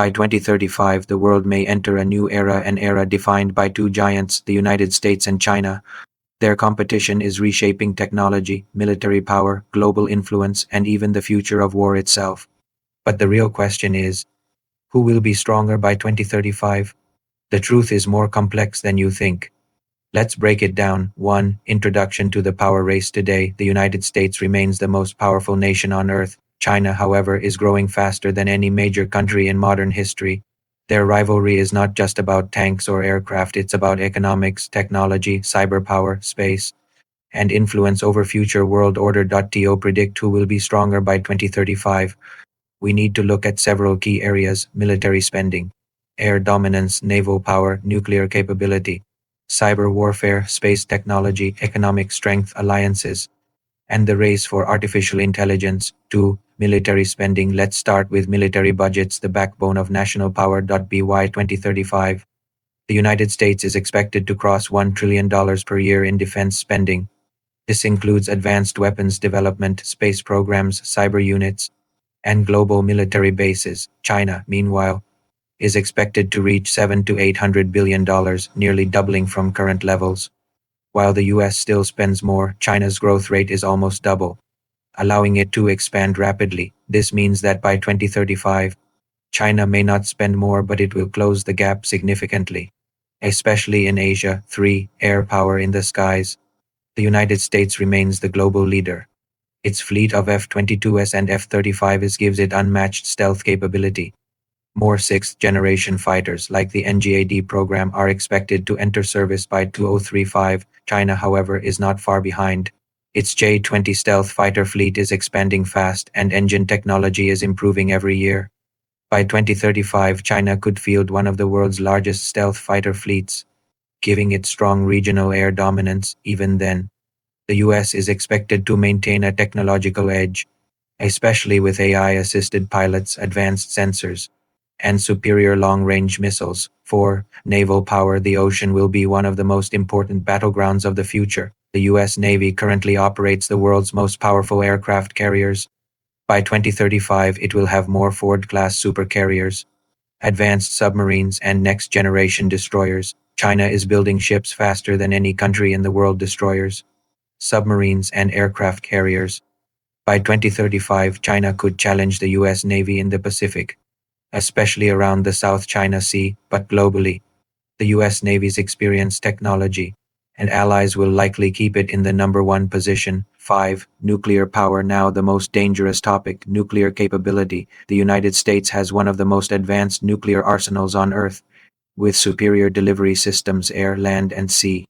By 2035, the world may enter a new era, an era defined by two giants, the United States and China. Their competition is reshaping technology, military power, global influence, and even the future of war itself. But the real question is, who will be stronger by 2035? The truth is more complex than you think. Let's break it down. 1. Introduction to the power race. Today, the United States remains the most powerful nation on Earth. China, however, is growing faster than any major country in modern history. Their rivalry is not just about tanks or aircraft, it's about economics, technology, cyber power, space, and influence over future world order. To predict who will be stronger by 2035, we need to look at several key areas: military spending, air dominance, naval power, nuclear capability, cyber warfare, space technology, economic strength, alliances, and the race for artificial intelligence. 2. Military spending. Let's start with military budgets, the backbone of national power. By 2035, the United States is expected to cross $1 trillion per year in defense spending. This includes advanced weapons development, space programs, cyber units, and global military bases. China, meanwhile, is expected to reach $700 to $800 billion, nearly doubling from current levels. While the US still spends more, China's growth rate is almost double, allowing it to expand rapidly. This means that by 2035, China may not spend more, but it will close the gap significantly, especially in Asia. 3. Air power in the skies. The United States remains the global leader. Its fleet of F-22s and F-35s gives it unmatched stealth capability. More sixth-generation fighters like the NGAD program are expected to enter service by 2035. China, however, is not far behind. Its J-20 stealth fighter fleet is expanding fast, and engine technology is improving every year. By 2035, China could field one of the world's largest stealth fighter fleets, giving it strong regional air dominance. Even then, the US is expected to maintain a technological edge, especially with AI-assisted pilots, advanced sensors, and superior long-range missiles. 4. Naval power. The ocean will be one of the most important battlegrounds of the future. The US Navy currently operates the world's most powerful aircraft carriers. By 2035, it will have more Ford-class supercarriers, advanced submarines, and next-generation destroyers. China is building ships faster than any country in the world: destroyers, submarines, and aircraft carriers. By 2035, China could challenge the US Navy in the Pacific, especially around the South China Sea. But globally, the US Navy's experience, technology, and allies will likely keep it in the number one position. 5. Nuclear power. Now the most dangerous topic: nuclear capability. The United States has one of the most advanced nuclear arsenals on Earth, with superior delivery systems air, land, and sea.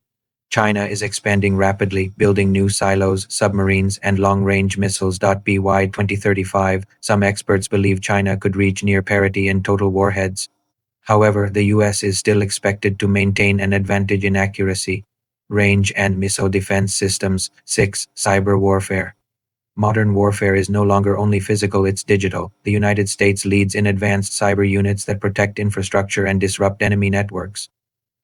China is expanding rapidly, building new silos, submarines, and long-range missiles. By 2035, some experts believe China could reach near parity in total warheads. However, the US is still expected to maintain an advantage in accuracy, range, and missile defense systems. 6. Cyber warfare. Modern warfare is no longer only physical, it's digital. The United States leads in advanced cyber units that protect infrastructure and disrupt enemy networks.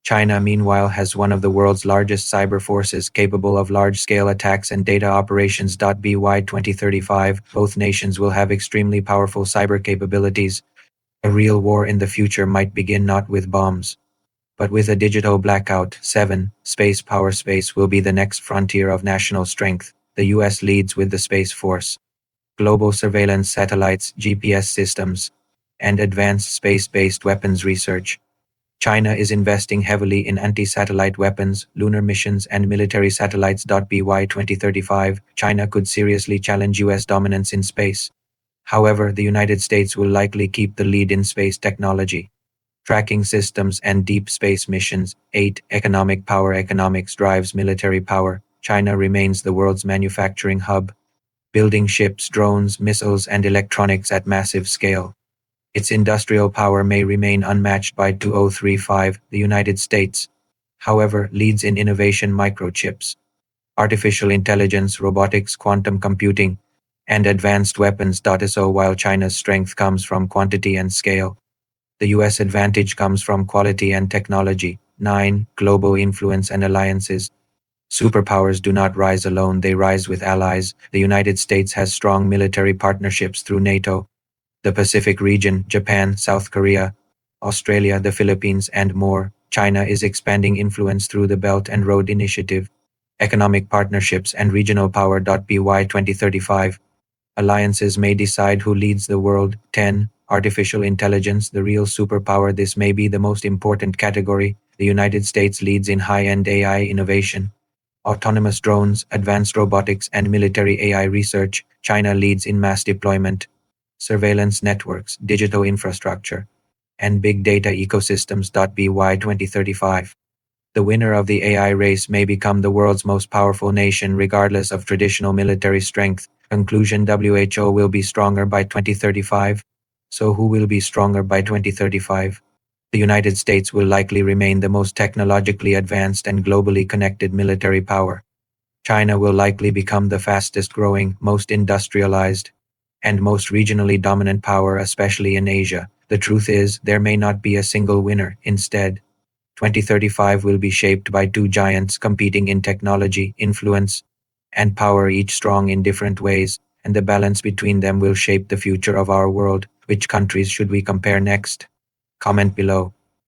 China, meanwhile, has one of the world's largest cyber forces, capable of large-scale attacks and data operations. By 2035, both nations will have extremely powerful cyber capabilities. A real war in the future might begin not with bombs, but with a digital blackout. 7. Space power. Space will be the next frontier of national strength. The US leads with the Space Force, global surveillance satellites, GPS systems, and advanced space-based weapons research. China is investing heavily in anti-satellite weapons, lunar missions, and military satellites. By 2035, China could seriously challenge US dominance in space. However, the United States will likely keep the lead in space technology, tracking systems, and deep space missions. 8. Economic power. Economics drives military power. China remains the world's manufacturing hub, building ships, drones, missiles, and electronics at massive scale. Its industrial power may remain unmatched. By 2035, the United States, however, leads in innovation: microchips, artificial intelligence, robotics, quantum computing, and advanced weapons. So while China's strength comes from quantity and scale, the US advantage comes from quality and technology. 9. Global influence and alliances. Superpowers do not rise alone, they rise with allies. The United States has strong military partnerships through NATO, The Pacific region, Japan, South Korea, Australia, the Philippines, and more. China is expanding influence through the Belt and Road Initiative, economic partnerships, and regional power. By 2035, alliances may decide who leads the world. 10. Artificial intelligence, the real superpower. This may be the most important category. The United States leads in high end AI innovation, autonomous drones, advanced robotics, and military AI research. China leads in mass deployment, surveillance networks, digital infrastructure, and big data ecosystems. By 2035, the winner of the AI race may become the world's most powerful nation regardless of traditional military strength. Conclusion: WHO will be stronger by 2035. So, who will be stronger by 2035? The United States will likely remain the most technologically advanced and globally connected military power. China will likely become the fastest growing, most industrialized, and most regionally dominant power, especially in Asia. The truth is, there may not be a single winner. Instead, 2035 will be shaped by two giants competing in technology, influence, and power, each strong in different ways, and the balance between them will shape the future of our world. Which countries should we compare next? Comment below.